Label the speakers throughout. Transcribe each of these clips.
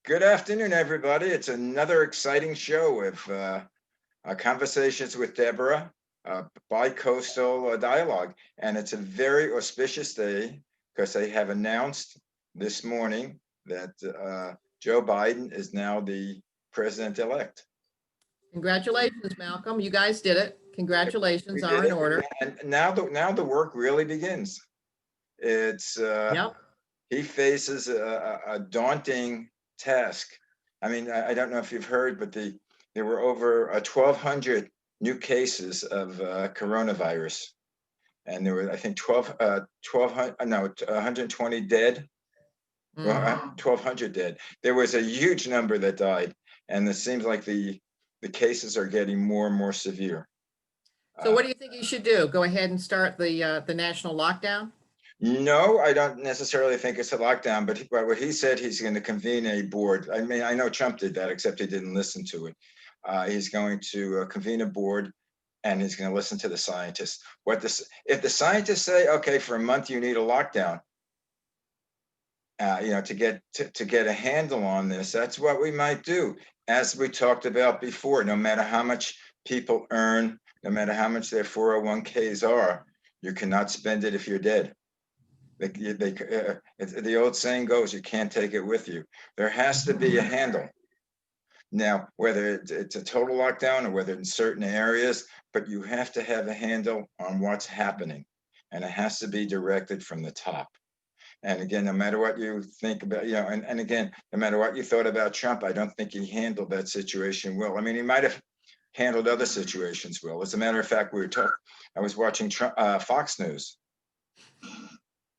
Speaker 1: Good afternoon, everybody. It's another exciting show with conversations with Deborah, bi-coastal dialogue. And it's a very auspicious day because they have announced this morning that Joe Biden is now the president-elect.
Speaker 2: Congratulations, Malcolm. You guys did it. Congratulations are in order.
Speaker 1: And now the work really begins. It's
Speaker 2: Yep.
Speaker 1: he faces a daunting task. I mean, I don't know if you've heard, but there were over 1,200 new cases of coronavirus, and there were, I think, 120 dead. 1,200 dead. There was a huge number that died, and it seems like the cases are getting more and more severe.
Speaker 2: So what do you think you should do? Go ahead and start the national lockdown?
Speaker 1: No, I don't necessarily think it's a lockdown, but what he said, he's going to convene a board. I mean, I know Trump did that, except he didn't listen to it. He's going to convene a board, and he's going to listen to the scientists. If the scientists say, okay, for a month you need a lockdown, to get a handle on this, that's what we might do. As we talked about before, no matter how much people earn, no matter how much their 401ks are, you cannot spend it if you're dead. The old saying goes, you can't take it with you. There has to be a handle. Now, whether it's a total lockdown or whether in certain areas, but you have to have a handle on what's happening, and it has to be directed from the top. And again, no matter what you think about, and again, no matter what you thought about Trump, I don't think he handled that situation well. I mean, he might have handled other situations well. As a matter of fact, I was watching Fox News,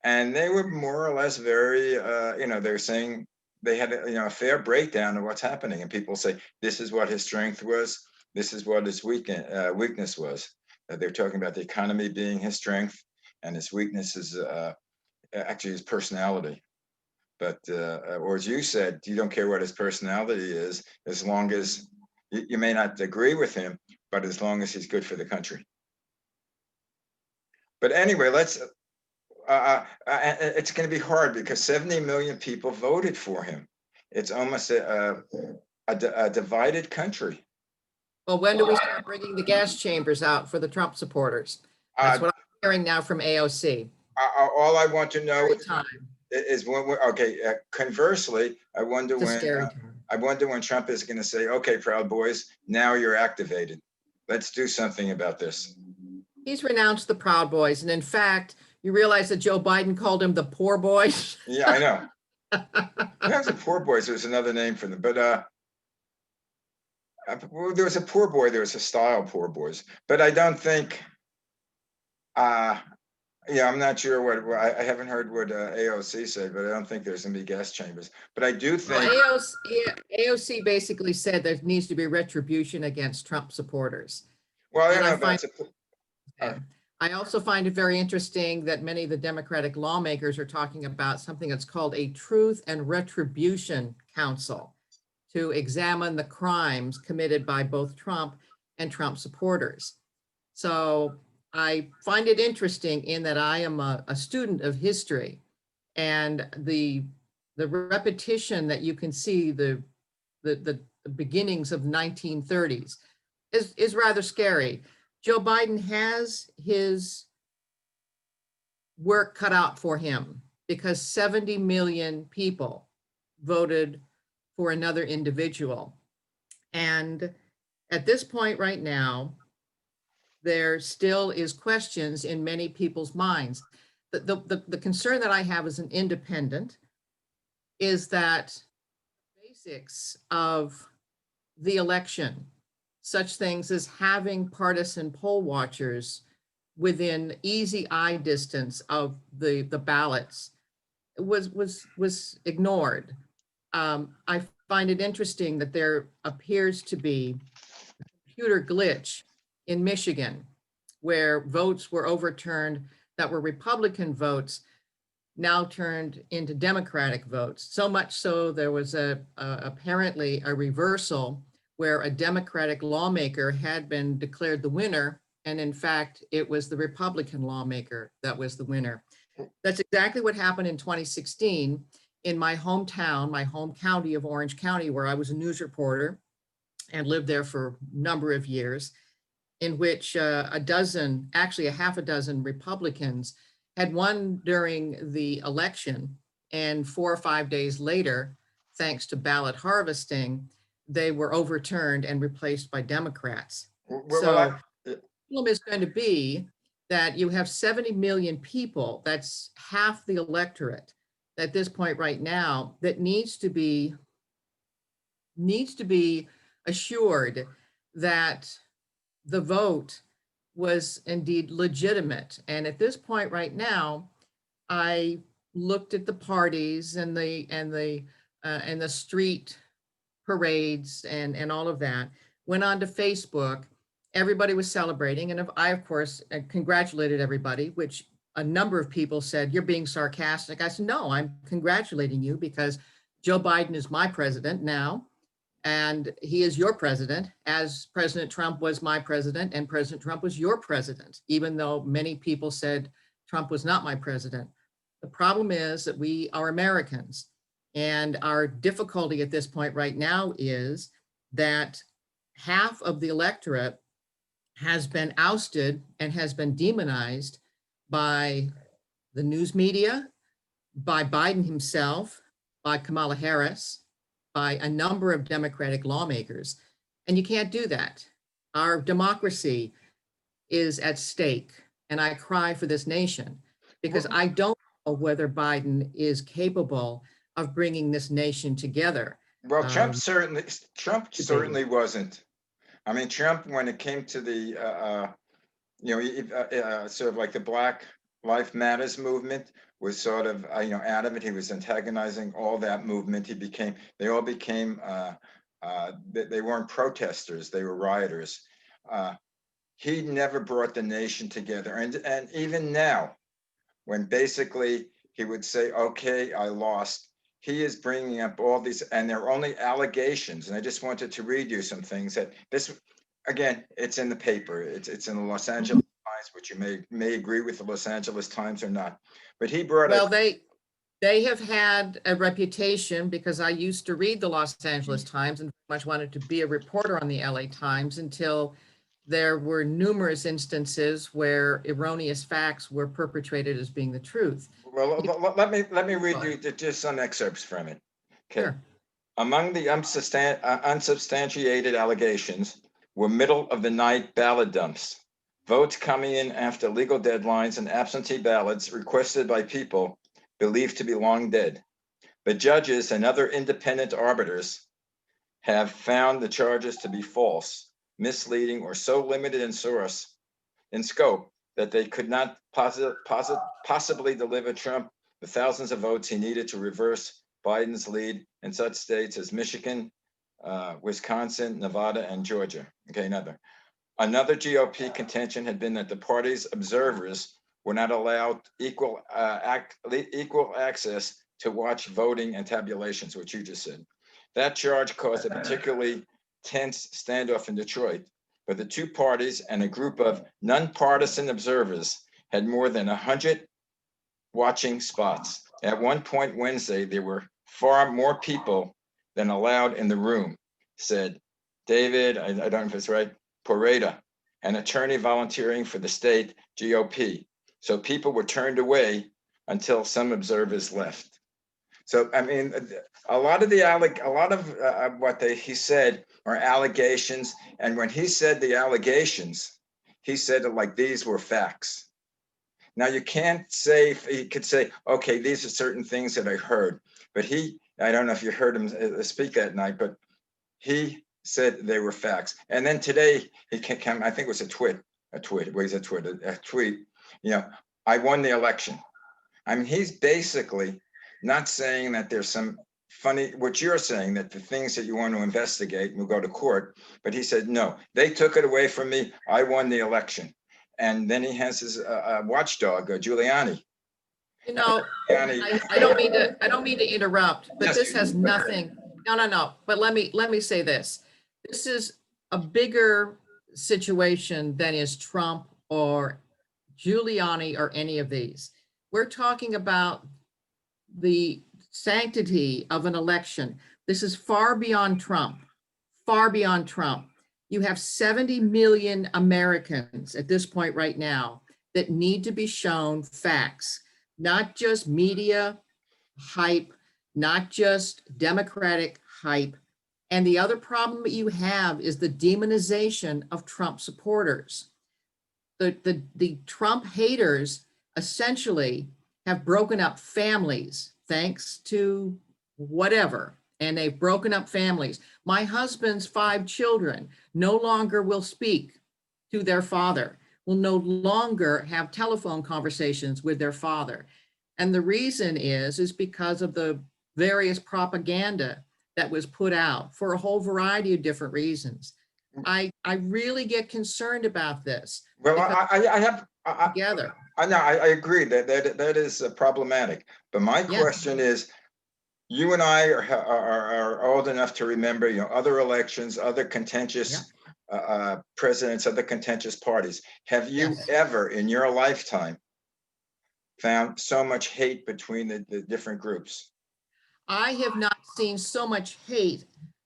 Speaker 1: and they were more or less very, they're saying they had a fair breakdown of what's happening. And people say, this is what his strength was. This is what his weakness was. They're talking about the economy being his strength, and his weakness is actually his personality. But, or as you said, you don't care what his personality is, as long as you may not agree with him, but as long as he's good for the country. But anyway, it's going to be hard because 70 million people voted for him. It's almost a divided country.
Speaker 2: Well, when do we start bringing the gas chambers out for the Trump supporters? That's what I'm hearing now from AOC.
Speaker 1: All I want to know is when we're okay. Conversely, I wonder when Trump is going to say, "Okay, Proud Boys, now you're activated. Let's do something about this."
Speaker 2: He's renounced the Proud Boys, and in fact, you realize that Joe Biden called him the Poor Boys.
Speaker 1: Yeah, I know. There's the Poor Boys. There's another name for them, but there was a poor boy. There was a style Poor Boys, but I don't think. I'm not sure what I haven't heard what AOC said, but I don't think there's going to be gas chambers. But I do think
Speaker 2: AOC basically said there needs to be retribution against Trump supporters.
Speaker 1: Well,
Speaker 2: I also find it very interesting that many of the Democratic lawmakers are talking about something that's called a Truth and Retribution Council to examine the crimes committed by both Trump and Trump supporters. So I find it interesting in that I am a student of history, and the repetition that you can see the beginnings of 1930s is rather scary. Joe Biden has his work cut out for him because 70 million people voted for another individual. And at this point right now, there still is questions in many people's minds. The concern that I have as an independent is that basics of the election, such things as having partisan poll watchers within easy eye distance of the ballots, was ignored. I find it interesting that there appears to be a computer glitch in Michigan, where votes were overturned that were Republican votes, now turned into Democratic votes. So much so there was apparently a reversal where a Democratic lawmaker had been declared the winner, and in fact, it was the Republican lawmaker that was the winner. That's exactly what happened in 2016 in my hometown, my home county of Orange County, where I was a news reporter and lived there for a number of years, in which actually a half a dozen Republicans had won during the election. And 4 or 5 days later, thanks to ballot harvesting, they were overturned and replaced by Democrats. So the problem is going to be that you have 70 million people, that's half the electorate at this point right now, that needs to be assured that the vote was indeed legitimate. And at this point right now, I looked at the parties and the street parades and all of that, went on to Facebook. Everybody was celebrating. And I, of course, congratulated everybody, which a number of people said, "You're being sarcastic." I said, "No, I'm congratulating you because Joe Biden is my president now. And he is your president, as President Trump was my president and President Trump was your president, even though many people said Trump was not my president." The problem is that we are Americans, and our difficulty at this point right now is that half of the electorate has been ousted and has been demonized by the news media, by Biden himself, by Kamala Harris, by a number of Democratic lawmakers. And you can't do that. Our democracy is at stake. And I cry for this nation because I don't know whether Biden is capable of bringing this nation together.
Speaker 1: Well, Trump certainly wasn't. I mean, Trump, when it came to the, sort of like the Black Lives Matters movement, was sort of, out of it. He was antagonizing all that movement. They all became, they weren't protesters, they were rioters. He never brought the nation together. And even now, when basically he would say, "Okay, I lost," he is bringing up all these, and they're only allegations. And I just wanted to read you some things that again, it's in the paper. It's in the Los Angeles Times, which you may agree with the Los Angeles Times or not. But he brought
Speaker 2: up. Well, they have had a reputation, because I used to read the Los Angeles Times and much wanted to be a reporter on the LA Times until there were numerous instances where erroneous facts were perpetrated as being the truth.
Speaker 1: Well, let me read you just some excerpts from it. Okay. Sure. Among the unsubstantiated allegations were middle of the night ballot dumps, votes coming in after legal deadlines, and absentee ballots requested by people believed to be long dead. The judges and other independent arbiters have found the charges to be false, misleading, or so limited in scope that they could not possibly deliver Trump the thousands of votes he needed to reverse Biden's lead in such states as Michigan, Wisconsin, Nevada, and Georgia. Okay, another GOP contention had been that the party's observers were not allowed equal access to watch voting and tabulations, which you just said. That charge caused a particularly tense standoff in Detroit, where the two parties and a group of nonpartisan observers had more than 100 watching spots. At one point Wednesday, there were far more people than allowed in the room, said David, I don't know if it's right, Poreda, an attorney volunteering for the state GOP. So people were turned away until some observers left. So, I mean, a lot of what he said are allegations. And when he said the allegations, he said it like these were facts. Now, you can't say, he could say, okay, these are certain things that I heard. But I don't know if you heard him speak that night, but he said they were facts. And then today, he came, I think it was a tweet, I won the election. I mean, he's basically not saying that there's some funny, what you're saying, that the things that you want to investigate will go to court, but he said, no, they took it away from me. I won the election. And then he has his watchdog, Giuliani.
Speaker 2: I don't mean to interrupt, but yes, this has nothing. No. But let me say this. This is a bigger situation than is Trump or Giuliani or any of these. We're talking about the sanctity of an election. This is far beyond Trump, far beyond Trump. You have 70 million Americans at this point right now that need to be shown facts, not just media hype, not just Democratic hype. And the other problem that you have is the demonization of Trump supporters. The Trump haters essentially have broken up families thanks to whatever, and they've broken up families. My husband's 5 children no longer will speak to their father, will no longer have telephone conversations with their father. And the reason is because of the various propaganda that was put out for a whole variety of different reasons. I really get concerned about this.
Speaker 1: Well,
Speaker 2: because
Speaker 1: I have,
Speaker 2: together,
Speaker 1: I know, I agree that is problematic. But my
Speaker 2: yes,
Speaker 1: question is, you and I are old enough to remember, other elections, other contentious presidents, other contentious parties. Have you
Speaker 2: yes.
Speaker 1: ever in your lifetime found so much hate between the different groups?
Speaker 2: I have not seen so much hate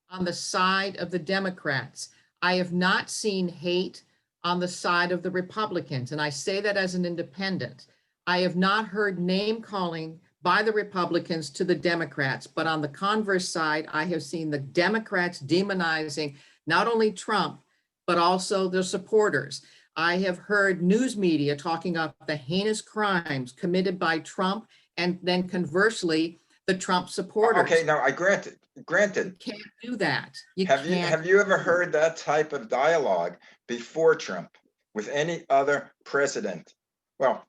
Speaker 2: on the side of the Democrats. I have not seen hate on the side of the Republicans. And I say that as an independent. I have not heard name calling by the Republicans to the Democrats, but on the converse side, I have seen the Democrats demonizing not only Trump, but also their supporters. I have heard news media talking about the heinous crimes committed by Trump, and then conversely, the Trump supporters.
Speaker 1: Okay, now I granted.
Speaker 2: You can't do that. You can't.
Speaker 1: Have you ever heard that type of dialogue before Trump with any other president? Well,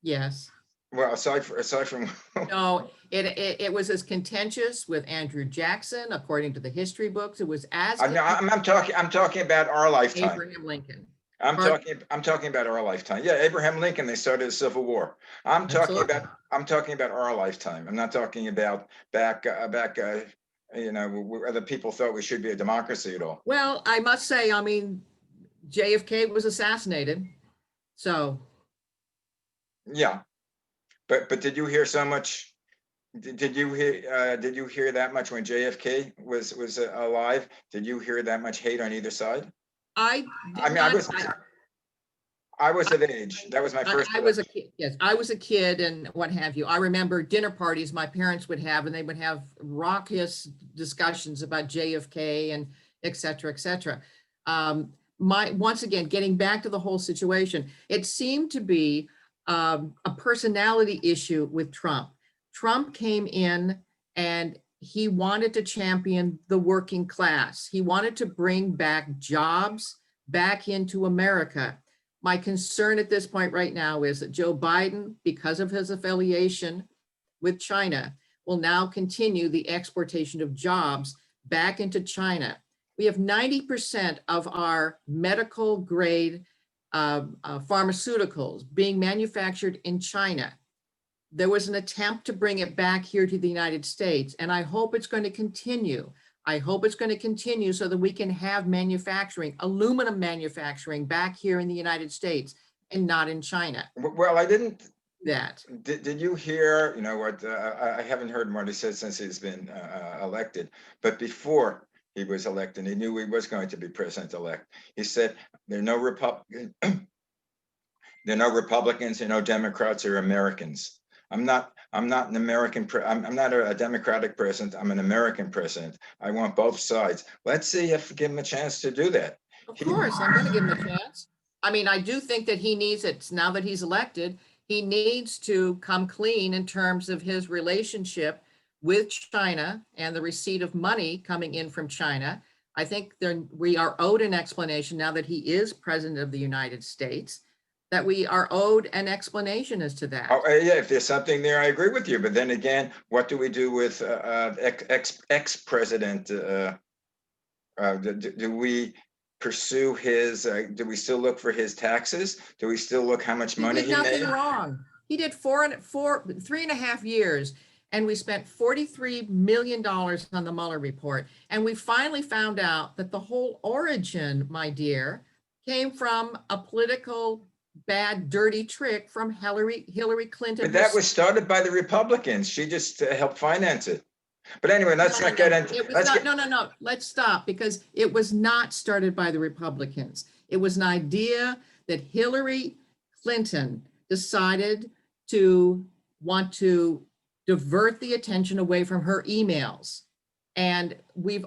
Speaker 2: Yes.
Speaker 1: aside from
Speaker 2: No, it was as contentious with Andrew Jackson, according to the history books. It was as
Speaker 1: I'm talking about our lifetime.
Speaker 2: Abraham Lincoln.
Speaker 1: I'm talking about our lifetime. Yeah, Abraham Lincoln, they started the Civil War. I'm talking about our lifetime. I'm not talking about back where the people thought we should be a democracy at all.
Speaker 2: Well, I must say, I mean, JFK was assassinated. So
Speaker 1: Yeah. But did you hear so much? Did you hear that much when JFK was alive? Did you hear that much hate on either side?
Speaker 2: I
Speaker 1: mean, I was of age. That was my first.
Speaker 2: I was a kid. Yes, I was a kid and what have you. I remember dinner parties my parents would have, and they would have raucous discussions about JFK and et cetera, et cetera. Once again, getting back to the whole situation, it seemed to be a personality issue with Trump. Trump came in and he wanted to champion the working class. He wanted to bring back jobs back into America. My concern at this point right now is that Joe Biden, because of his affiliation with China, will now continue the exportation of jobs back into China. We have 90% of our medical grade pharmaceuticals being manufactured in China. There was an attempt to bring it back here to the United States, and I hope it's going to continue. I hope it's going to continue so that we can have manufacturing, aluminum manufacturing back here in the United States and not in China.
Speaker 1: Well, I didn't.
Speaker 2: That.
Speaker 1: Did you hear, what, I haven't heard what he said since he's been elected, but before he was elected, he knew he was going to be president-elect. He said, there are no Republicans, there are no Republicans, there are no Democrats or Americans. I'm not an American, I'm not a Democratic president, I'm an American president. I want both sides. Let's see if give him a chance to do that.
Speaker 2: Of course, I'm going to give him a chance. I mean, I do think that he needs it, now that he's elected, he needs to come clean in terms of his relationship with China and the receipt of money coming in from China. I think we are owed an explanation now that he is president of the United States, that we are owed an explanation as to that.
Speaker 1: Oh, yeah, if there's something there, I agree with you. But then again, what do we do with ex-president? Do we pursue his, do we still look for his taxes? Do we still look how much money he made?
Speaker 2: He did nothing wrong. He did 3.5 years, and we spent $43 million on the Mueller report. And we finally found out that the whole origin, my dear, came from a political bad, dirty trick from Hillary Clinton.
Speaker 1: But that was started by the Republicans. She just helped finance it. But anyway, let's not get into,
Speaker 2: It was
Speaker 1: let's
Speaker 2: not,
Speaker 1: get,
Speaker 2: no. Let's stop, because it was not started by the Republicans. It was an idea that Hillary Clinton decided to want to divert the attention away from her emails. And we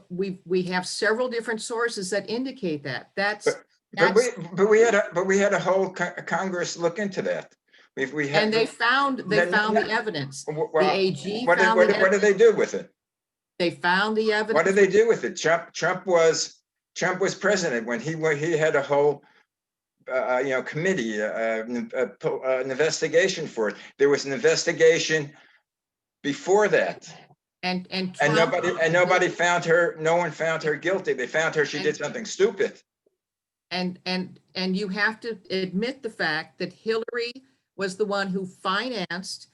Speaker 2: have several different sources that indicate that.
Speaker 1: but
Speaker 2: That's,
Speaker 1: we had a whole Congress look into that. We had.
Speaker 2: and they found the evidence. The
Speaker 1: Well,
Speaker 2: AG
Speaker 1: what
Speaker 2: found the
Speaker 1: did they
Speaker 2: evidence.
Speaker 1: do with it?
Speaker 2: They found the evidence.
Speaker 1: What did they do with it? Trump was president when he had a whole committee, an investigation for it. There was an investigation before that,
Speaker 2: And
Speaker 1: and
Speaker 2: Trump,
Speaker 1: nobody found her. No one found her guilty. They found her. She did something stupid.
Speaker 2: and you have to admit the fact that Hillary was the one who financed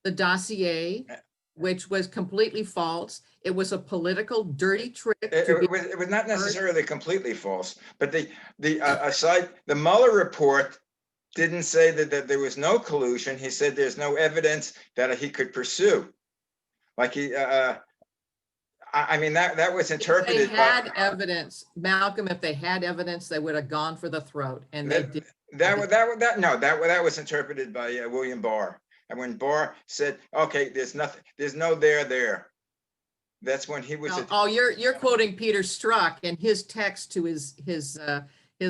Speaker 2: the dossier, which was completely false. It was a political dirty trick.
Speaker 1: It was not necessarily completely false, but the Mueller report didn't say that there was no collusion. He said there's no evidence that he could pursue. Like I mean, that was interpreted.
Speaker 2: If they had evidence, Malcolm, if they had evidence, they would have gone for the throat, and they did.
Speaker 1: That was interpreted by William Barr. And when Barr said, "Okay, there's no there," that's when he was.
Speaker 2: Oh, you're quoting Peter Strzok and his text to his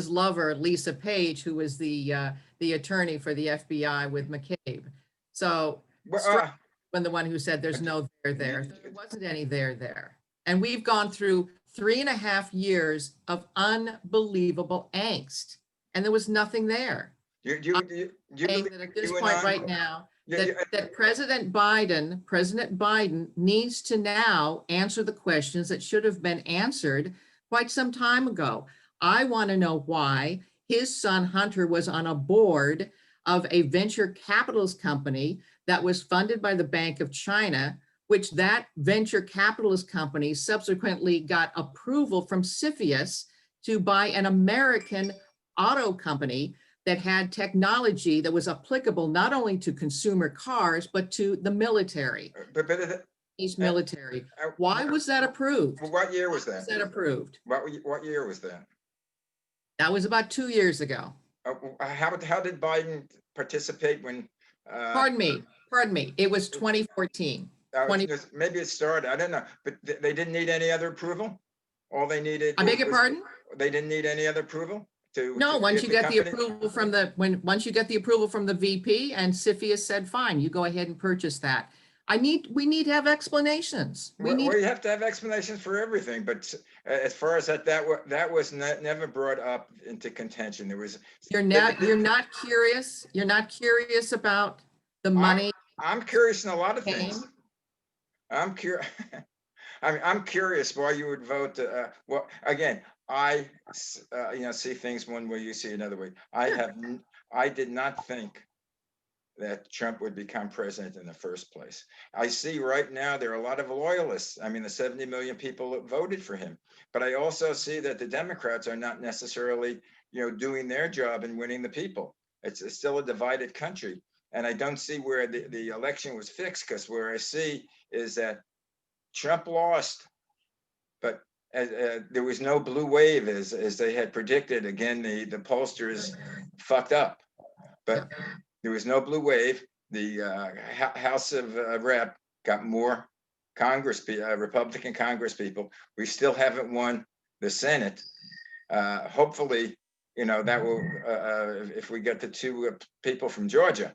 Speaker 2: lover Lisa Page, who was the attorney for the FBI with McCabe. So Strzok was the one who said there's no there. There wasn't any there. And we've gone through 3.5 years of unbelievable angst, and there was nothing there.
Speaker 1: You
Speaker 2: that at this point right now, that President Biden needs to now answer the questions that should have been answered quite some time ago. I want to know why his son Hunter was on a board of a venture capitalist company that was funded by the Bank of China, which that venture capitalist company subsequently got approval from CFIUS to buy an American auto company that had technology that was applicable not only to consumer cars, but to the military. Military. Why was that approved?
Speaker 1: What year was that?
Speaker 2: Was that approved?
Speaker 1: What year was that?
Speaker 2: That was about 2 years ago.
Speaker 1: How did Biden participate when?
Speaker 2: Pardon me. It was 2014.
Speaker 1: Maybe it started. I don't know, but they didn't need any other approval. All they needed.
Speaker 2: I beg your pardon?
Speaker 1: They didn't need any other approval.
Speaker 2: No, once you get the approval from the VP and CFIUS said, fine, you go ahead and purchase that. We need to have explanations.
Speaker 1: We have to have explanations for everything, but as far as that was never brought up into contention. There was.
Speaker 2: You're not curious. You're not curious about the money.
Speaker 1: I'm curious in a lot of things. I'm curious. I'm curious why you would vote. Well, again, I see things one way, you see another way. I did not think that Trump would become president in the first place. I see right now there are a lot of loyalists. I mean, the 70 million people that voted for him. But I also see that the Democrats are not necessarily, doing their job and winning the people. It's still a divided country. And I don't see where the election was fixed, because where I see is that Trump lost, but there was no blue wave as they had predicted. Again, the pollsters fucked up, but there was no blue wave. The House of Rep got more Republican Congress people. We still haven't won the Senate. Hopefully, that will, if we get the two people from Georgia,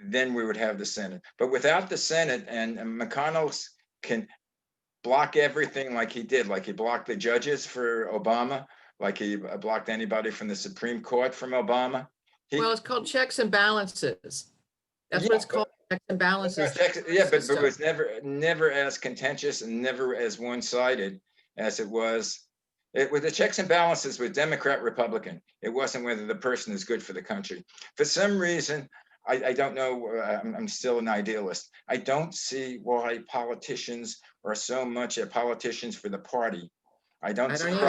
Speaker 1: then we would have the Senate. But without the Senate, and McConnell can block everything like he did, like he blocked the judges for Obama, like he blocked anybody from the Supreme Court from Obama.
Speaker 2: Well, it's called checks and balances. That's what it's called, checks and balances.
Speaker 1: But it was never as contentious and never as one-sided as it was. It was the checks and balances with Democrat, Republican. It wasn't whether the person is good for the country. For some reason, I don't know, I'm still an idealist. I don't see why politicians are so much politicians for the party. I don't understand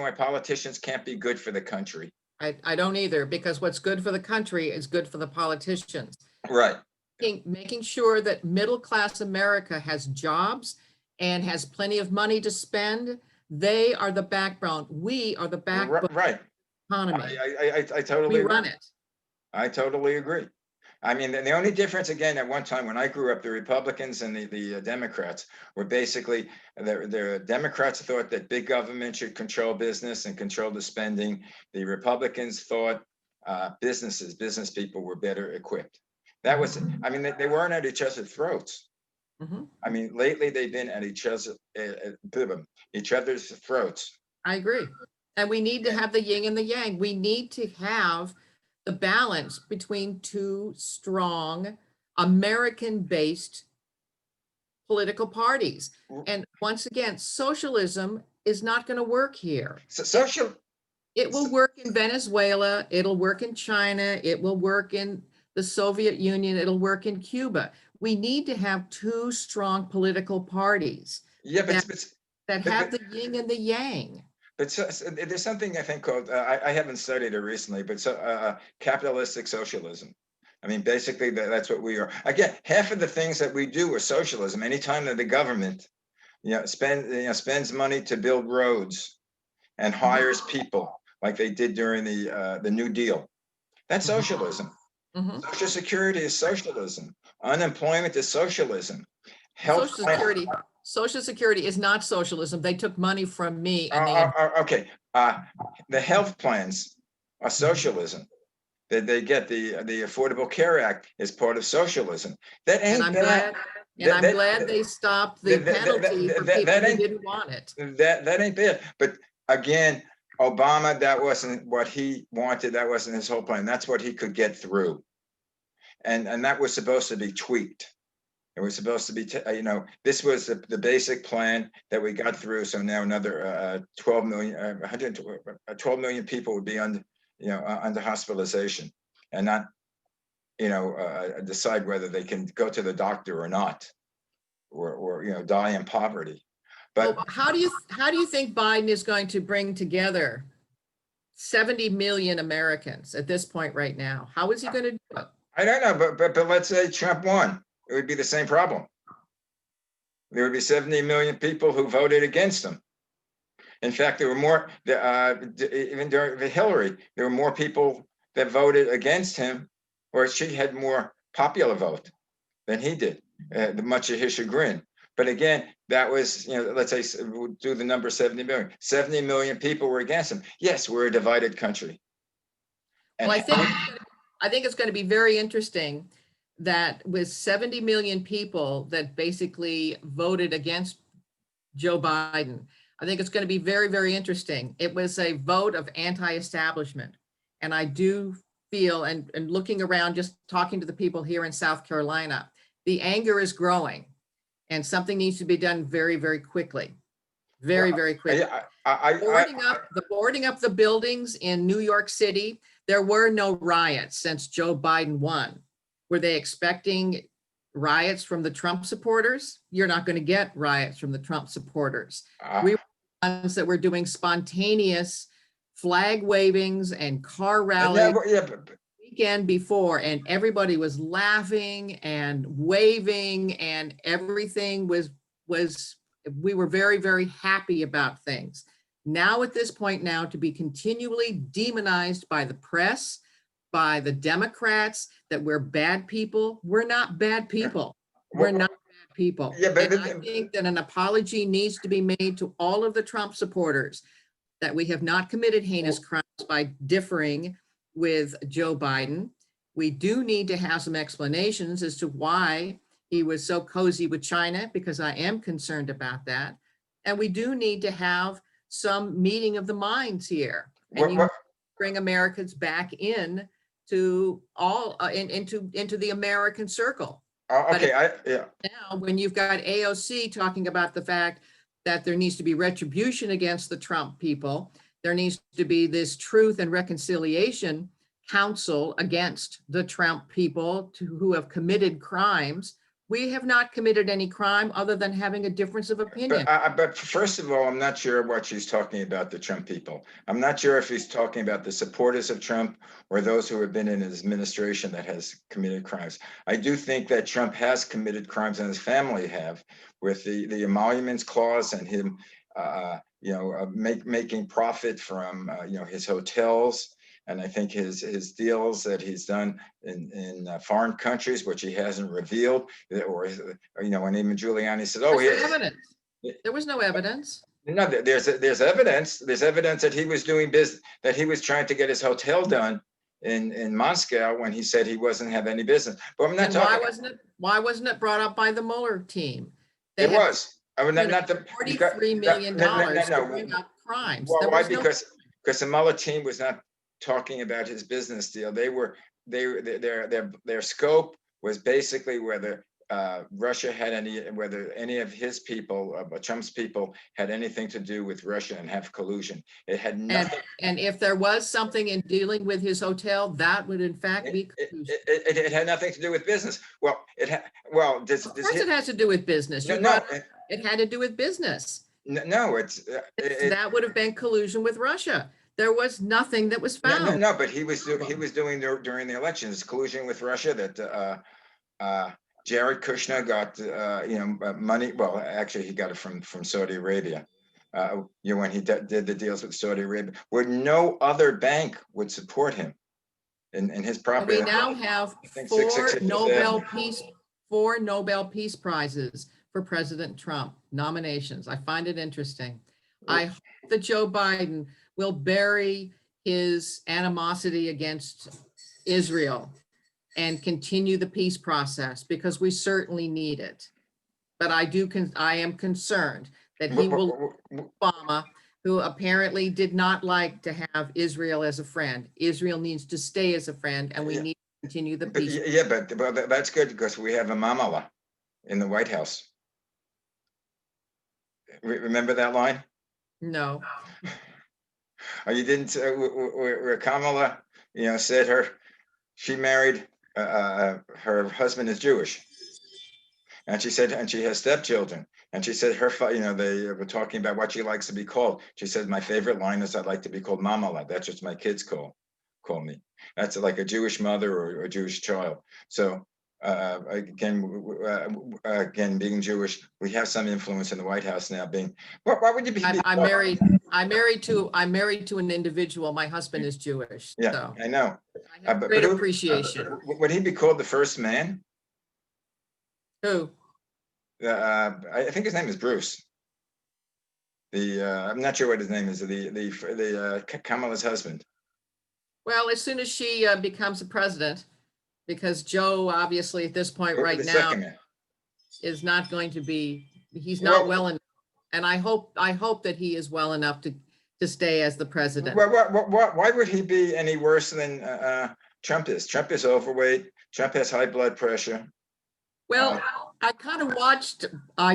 Speaker 1: why politicians can't be good for the country.
Speaker 2: I don't either, because what's good for the country is good for the politicians.
Speaker 1: Right.
Speaker 2: Making sure that middle-class America has jobs and has plenty of money to spend. They are the backbone. We are the backbone of
Speaker 1: Right.
Speaker 2: the economy.
Speaker 1: I totally
Speaker 2: We
Speaker 1: agree.
Speaker 2: run it.
Speaker 1: I totally agree. I mean, the only difference, again, at one time when I grew up, the Republicans and the Democrats were basically, the Democrats thought that big government should control business and control the spending. The Republicans thought business people were better equipped. That was, I mean, they weren't at each other's throats.
Speaker 2: Mhm.
Speaker 1: I mean, lately they've been at each other's throats.
Speaker 2: I agree. And we need to have the yin and the yang. We need to have the balance between two strong American-based political parties. And once again, socialism is not going to work here.
Speaker 1: So
Speaker 2: It will work in Venezuela, it'll work in China, it will work in the Soviet Union, it'll work in Cuba. We need to have two strong political parties
Speaker 1: yeah,
Speaker 2: that have the yin and the yang.
Speaker 1: but there's something I think called, I haven't studied it recently, but capitalistic socialism. I mean, basically that's what we are. Again, half of the things that we do are socialism. Anytime that the government, spends money to build roads and hires people like they did during the New Deal, that's socialism.
Speaker 2: Mhm.
Speaker 1: Social Security is socialism. Unemployment is socialism. Health
Speaker 2: Social Security is not socialism. They took money from me and they,
Speaker 1: okay. The health plans are socialism. They get the Affordable Care Act is part of socialism. That
Speaker 2: and
Speaker 1: ain't
Speaker 2: I'm
Speaker 1: bad.
Speaker 2: glad, I'm glad they stopped the penalty for people who didn't want it.
Speaker 1: That ain't bad. But again, Obama, that wasn't what he wanted. That wasn't his whole plan. That's what he could get through. And that was supposed to be tweaked. It was supposed to be, this was the basic plan that we got through. So now another 12 million, 12 million people would be under, under hospitalization and not, decide whether they can go to the doctor or not, or die in poverty. But
Speaker 2: well, how do you think Biden is going to bring together 70 million Americans at this point right now? How is he going to do it?
Speaker 1: I don't know, but let's say Trump won, it would be the same problem. There would be 70 million people who voted against him. In fact, there were more, even during Hillary, there were more people that voted against him, or she had more popular vote than he did, much of his chagrin. But again, that was, let's say, we'll do the number 70 million. 70 million people were against him. Yes, we're a divided country. And
Speaker 2: Well, I think it's going to be very interesting that with 70 million people that basically voted against Joe Biden, I think it's going to be very, very interesting. It was a vote of anti-establishment. And I do feel, and looking around, just talking to the people here in South Carolina, the anger is growing and something needs to be done very, very quickly. Very, very quickly. Boarding up the buildings in New York City, there were no riots since Joe Biden won. Were they expecting riots from the Trump supporters? You're not going to get riots from the Trump supporters. We were the ones that were doing spontaneous flag wavings and car rallies weekend before, and everybody was laughing and waving, and everything was we were very, very happy about things. Now at this point now, to be continually demonized by the press, by the Democrats, that we're bad people, we're not bad people. We're not bad people.
Speaker 1: Yeah, but
Speaker 2: and I think that an apology needs to be made to all of the Trump supporters that we have not committed heinous crimes by differing with Joe Biden. We do need to have some explanations as to why he was so cozy with China, because I am concerned about that. And we do need to have some meeting of the minds here. And you bring Americans back in to all into the American circle.
Speaker 1: Okay,
Speaker 2: Now, when you've got AOC talking about the fact that there needs to be retribution against the Trump people, there needs to be this Truth and Reconciliation Council against the Trump people who have committed crimes. We have not committed any crime other than having a difference of opinion.
Speaker 1: But first of all, I'm not sure what she's talking about, the Trump people. I'm not sure if he's talking about the supporters of Trump or those who have been in his administration that has committed crimes. I do think that Trump has committed crimes, and his family have, with the emoluments clause and him, making profit from, his hotels. And I think his deals that he's done in foreign countries, which he hasn't revealed, or and even Giuliani said, "Oh,
Speaker 2: There's no evidence. There was no evidence.
Speaker 1: No, there's evidence. There's evidence that he was doing business, that he was trying to get his hotel done in Moscow when he said he wasn't have any business." But I'm not
Speaker 2: And
Speaker 1: talking.
Speaker 2: why wasn't it brought up by the Mueller team? They
Speaker 1: It
Speaker 2: had
Speaker 1: was. I mean, not the
Speaker 2: $43 million to bring up crimes.
Speaker 1: Well,
Speaker 2: There
Speaker 1: why?
Speaker 2: was no-
Speaker 1: Because the Mueller team was not talking about his business deal. Their scope was basically whether Russia had whether any of his people, Trump's people, had anything to do with Russia and have collusion. It had nothing.
Speaker 2: And if there was something in dealing with his hotel, that would in fact be collusion.
Speaker 1: It had nothing to do with business. Well,
Speaker 2: Of course it has to do with business. It had to do with business.
Speaker 1: No,
Speaker 2: that would have been collusion with Russia. There was nothing that was found.
Speaker 1: No, but he was doing during the elections collusion with Russia that Jared Kushner got money. Well, actually, he got it from Saudi Arabia. When he did the deals with Saudi Arabia, where no other bank would support him in his property.
Speaker 2: We now have four Nobel Peace Prizes for President Trump nominations. I find it interesting. I hope that Joe Biden will bury his animosity against Israel and continue the peace process, because we certainly need it. But I am concerned that he will, Obama, who apparently did not like to have Israel as a friend. Israel needs to stay as a friend, and we need to continue the peace.
Speaker 1: But that's good, because we have a Mamala in the White House. Remember that line?
Speaker 2: No.
Speaker 1: Oh, you didn't? Where Kamala, said she married, her husband is Jewish, and she said, and she has stepchildren, and she said they were talking about what she likes to be called. She said, "My favorite line is I'd like to be called Mamala. That's what my kids call me." That's like a Jewish mother or a Jewish child. So again, being Jewish, we have some influence in the White House now. Why would you be?
Speaker 2: I'm married to an individual. My husband is Jewish.
Speaker 1: Yeah,
Speaker 2: so
Speaker 1: I know.
Speaker 2: I have great appreciation.
Speaker 1: Would he be called the first man?
Speaker 2: Who?
Speaker 1: I think his name is Bruce. I'm not sure what his name is. The Kamala's husband.
Speaker 2: Well, as soon as she becomes a president, because Joe obviously at this point right now is not going to be. He's not well enough, and I hope that he is well enough to stay as the president.
Speaker 1: Why would he be any worse than Trump is? Trump is overweight. Trump has high blood pressure.
Speaker 2: Well, I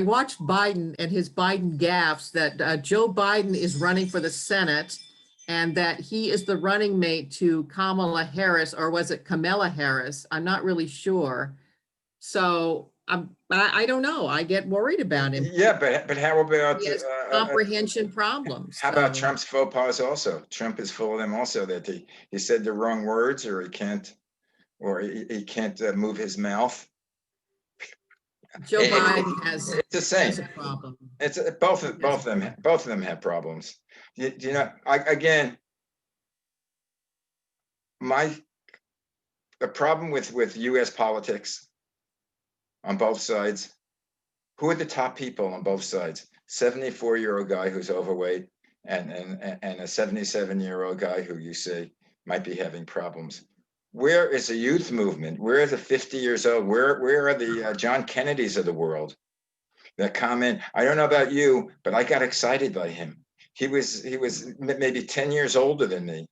Speaker 2: watched Biden and his Biden gaffes, that Joe Biden is running for the Senate and that he is the running mate to Kamala Harris, or was it Kamala Harris? I'm not really sure. So I don't know. I get worried about him.
Speaker 1: Yeah, but how about
Speaker 2: he has comprehension problems?
Speaker 1: How about Trump's faux pas also? Trump is full of them also, that he said the wrong words, or he can't move his mouth.
Speaker 2: Joe Biden has
Speaker 1: it's the same.
Speaker 2: A problem.
Speaker 1: It's both of them have problems. The problem with U.S. politics on both sides. Who are the top people on both sides? 74-year-old guy who's overweight, and a 77-year-old guy who you say might be having problems. Where is the youth movement? Where are the 50 years old? Where are the John Kennedys of the world that comment? I don't know about you, but I got excited by him. He was maybe 10 years older than me.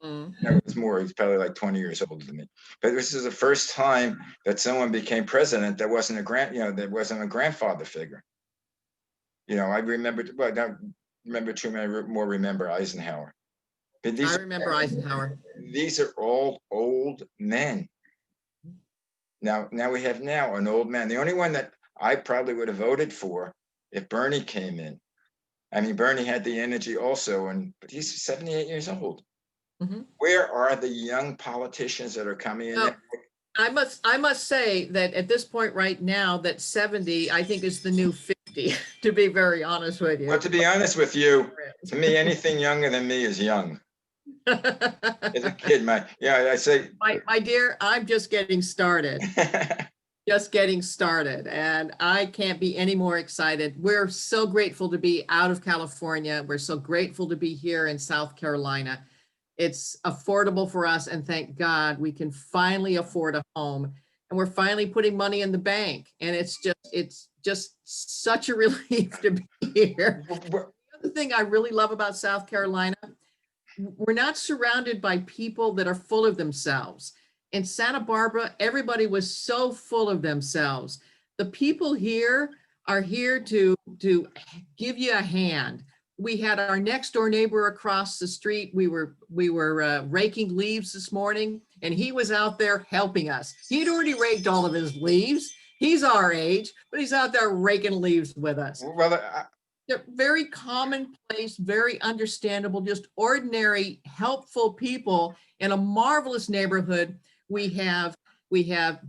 Speaker 1: No, it was more. He's probably like 20 years older than me. But this is the first time that someone became president that wasn't that wasn't a grandfather figure. I remember, but I don't remember too many more. Remember Eisenhower.
Speaker 2: I remember Eisenhower.
Speaker 1: These are all old men. Now we have now an old man. The only one that I probably would have voted for if Bernie came in. I mean, Bernie had the energy also, but he's 78 years old.
Speaker 2: Mhm.
Speaker 1: Where are the young politicians that are coming in?
Speaker 2: No, I must say that at this point right now, that 70, I think is the new 50, to be very honest with
Speaker 1: Well,
Speaker 2: you.
Speaker 1: to be honest with you, to me, anything younger than me is young. As a kid, I say,
Speaker 2: My dear, I'm just getting started. Just getting started, and I can't be any more excited. We're so grateful to be out of California. We're so grateful to be here in South Carolina. It's affordable for us, and thank God we can finally afford a home, and we're finally putting money in the bank. And it's just such a relief to be here. The other thing I really love about South Carolina, we're not surrounded by people that are full of themselves. In Santa Barbara, everybody was so full of themselves. The people here are here to give you a hand. We had our next door neighbor across the street. We were raking leaves this morning, and he was out there helping us. He'd already raked all of his leaves. He's our age, but he's out there raking leaves with us.
Speaker 1: well,
Speaker 2: They're very commonplace, very understandable, just ordinary, helpful people in a marvelous neighborhood. We have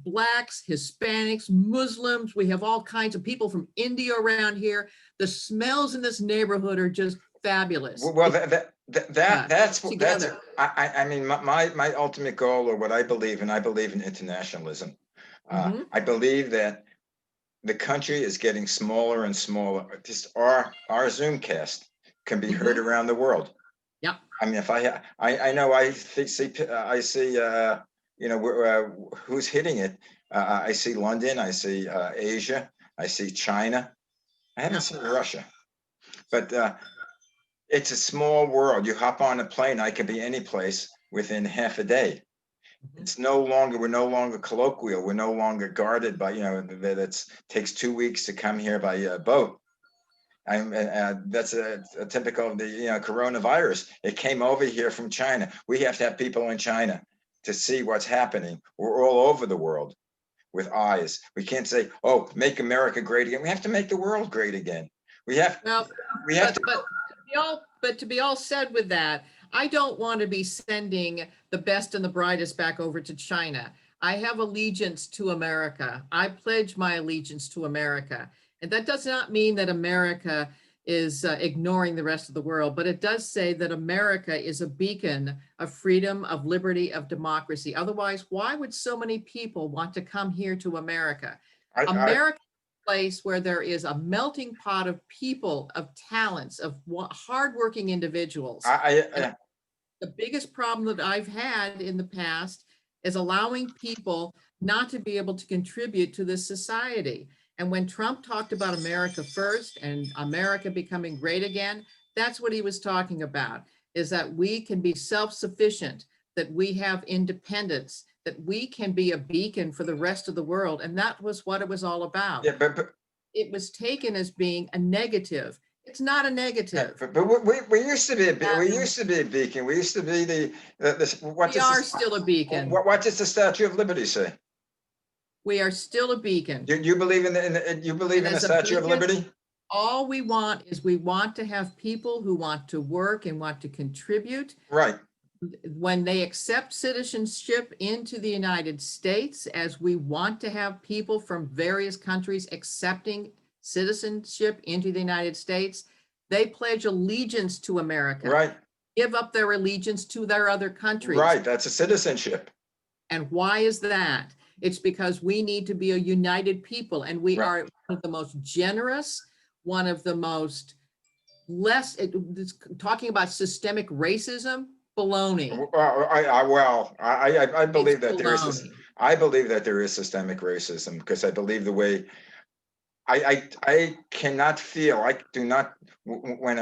Speaker 2: blacks, Hispanics, Muslims. We have all kinds of people from India around here. The smells in this neighborhood are just fabulous.
Speaker 1: well, that's
Speaker 2: together.
Speaker 1: I mean, my ultimate goal, or what I believe, and I believe in internationalism.
Speaker 2: Mhm.
Speaker 1: I believe that the country is getting smaller and smaller. Just our Zoomcast can be heard around the world.
Speaker 2: Yep.
Speaker 1: I mean, if I know I see who's hitting it. I see London, I see Asia, I see China. I haven't seen Russia, but it's a small world. You hop on a plane, I can be any place within half a day. We're no longer colloquial. We're no longer guarded by, that it takes 2 weeks to come here by boat. That's a typical of the coronavirus. It came over here from China. We have to have people in China to see what's happening. We're all over the world with eyes. We can't say, "Oh, make America great again." We have to make the world great again. We have to.
Speaker 2: But to be all said with that, I don't want to be sending the best and the brightest back over to China. I have allegiance to America. I pledge my allegiance to America. And that does not mean that America is ignoring the rest of the world, but it does say that America is a beacon of freedom, of liberty, of democracy. Otherwise, why would so many people want to come here to America? America is a place where there is a melting pot of people, of talents, of hardworking individuals. The biggest problem that I've had in the past is allowing people not to be able to contribute to this society. And when Trump talked about America first and America becoming great again, that's what he was talking about, is that we can be self-sufficient, that we have independence, that we can be a beacon for the rest of the world. And that was what it was all about.
Speaker 1: Yeah, but
Speaker 2: it was taken as being a negative. It's not a negative.
Speaker 1: But we used to be a beacon. We used to be
Speaker 2: we are still a beacon.
Speaker 1: What does the Statue of Liberty say?
Speaker 2: We are still a beacon.
Speaker 1: You believe in the Statue of Liberty?
Speaker 2: All we want to have people who want to work and want to contribute.
Speaker 1: Right.
Speaker 2: When they accept citizenship into the United States, as we want to have people from various countries accepting citizenship into the United States, they pledge allegiance to America.
Speaker 1: Right.
Speaker 2: Give up their allegiance to their other countries.
Speaker 1: Right. That's a citizenship.
Speaker 2: And why is that? It's because we need to be a united people, and we are one of the most generous, one of the most talking about systemic racism, baloney.
Speaker 1: I believe that there is. I believe that there is systemic racism, because I believe the way I cannot feel. I do not. When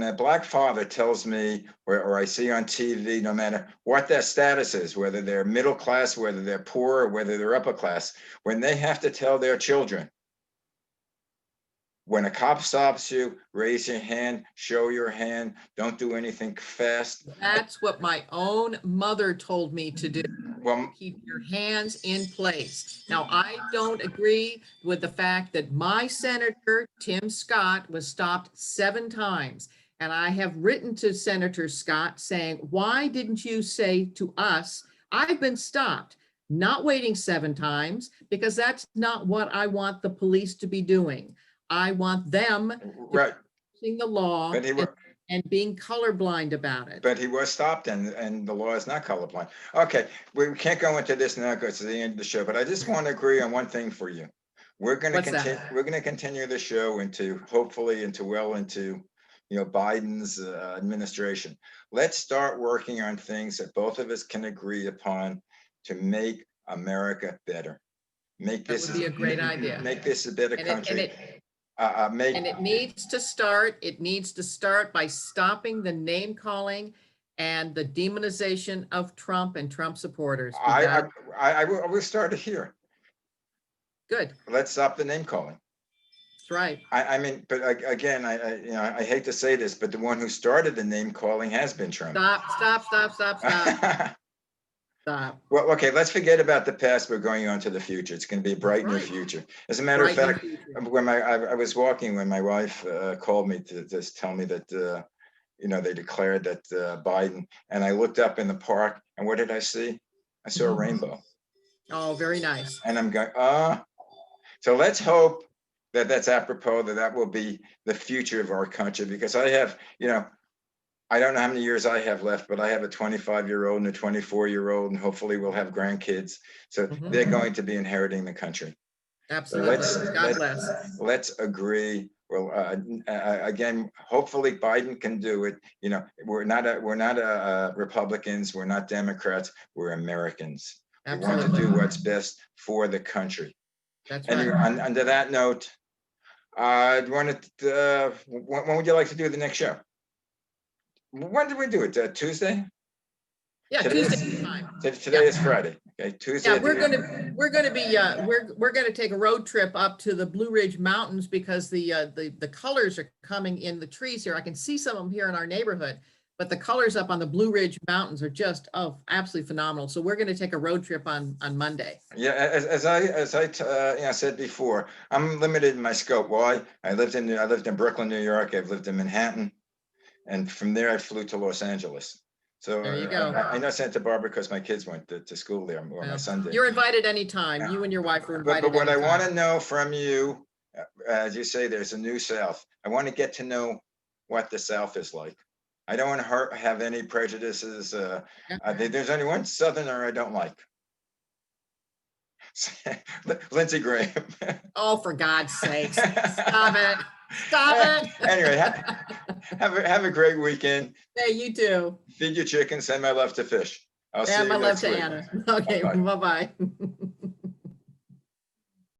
Speaker 1: a black father tells me, or I see on TV, no matter what their status is, whether they're middle class, whether they're poor, or whether they're upper class, when they have to tell their children, when a cop stops you, raise your hand, show your hand, don't do anything fast.
Speaker 2: That's what my own mother told me to do.
Speaker 1: Well,
Speaker 2: keep your hands in place. Now, I don't agree with the fact that my senator, Tim Scott, was stopped 7 times. And I have written to Senator Scott saying, why didn't you say to us, I've been stopped, not waiting 7 times, because that's not what I want the police to be doing. I want them to
Speaker 1: right,
Speaker 2: be using the law
Speaker 1: but he was,
Speaker 2: and being colorblind about it.
Speaker 1: but he was stopped, and the law is not colorblind. Okay, we can't go into this now because it's the end of the show, but I just want to agree on one thing for you. We're going to
Speaker 2: What's that?
Speaker 1: continue. We're going to continue the show into, hopefully into well into, Biden's administration. Let's start working on things that both of us can agree upon to make America better. Make
Speaker 2: That
Speaker 1: this
Speaker 2: would be a great idea.
Speaker 1: make this a better
Speaker 2: And
Speaker 1: country.
Speaker 2: it needs to start by stopping the name calling and the demonization of Trump and Trump supporters.
Speaker 1: I will start it here.
Speaker 2: Good.
Speaker 1: Let's stop the name calling.
Speaker 2: That's right.
Speaker 1: I mean, but again, I hate to say this, but the one who started the name calling has been Trump.
Speaker 2: Stop.
Speaker 1: Well, okay, let's forget about the past. We're going on to the future. It's going to be a bright new future. As a matter of fact, when I was walking, when my wife called me to just tell me that they declared that Biden, and I looked up in the park, and what did I see? I saw a rainbow.
Speaker 2: Oh, very nice.
Speaker 1: And I'm going, so let's hope that that's apropos, that will be the future of our country, because I have, I don't know how many years I have left, but I have a 25-year-old and a 24-year-old, and hopefully we'll have grandkids. So they're going to be inheriting the country.
Speaker 2: Absolutely.
Speaker 1: So
Speaker 2: God bless.
Speaker 1: Let's agree. Well, again, hopefully Biden can do it. We're not Republicans. We're not Democrats. We're Americans.
Speaker 2: Absolutely.
Speaker 1: We want to do what's best for the country.
Speaker 2: That's
Speaker 1: right. And under that note, when would you like to do the next show? When did we do it? Tuesday?
Speaker 2: Yeah, Tuesday time.
Speaker 1: Today is Friday. Okay, Tuesday.
Speaker 2: Yeah, we're gonna take a road trip up to the Blue Ridge Mountains because the colors are coming in the trees here. I can see some of them here in our neighborhood, but the colors up on the Blue Ridge Mountains are just absolutely phenomenal. So we're gonna take a road trip on Monday.
Speaker 1: Yeah, as I said before, I'm limited in my scope. Why? I lived in Brooklyn, New York. I've lived in Manhattan. And from there, I flew to Los Angeles. So
Speaker 2: there you go.
Speaker 1: I know Santa Barbara because my kids went to school there, or my son did.
Speaker 2: You're invited anytime. You and your wife are invited.
Speaker 1: But what I want to know from you, as you say, there's a new South. I want to get to know what the South is like. I don't want to have any prejudices. There's only one Southerner I don't like. Lindsey Graham.
Speaker 2: Oh, for God's sakes. Stop it. Stop it.
Speaker 1: Anyway, have a great weekend.
Speaker 2: Hey, you too.
Speaker 1: Feed your chickens. Send my love to Fish. I'll see you
Speaker 2: my love
Speaker 1: next
Speaker 2: to
Speaker 1: week.
Speaker 2: Anna. Okay, bye-bye.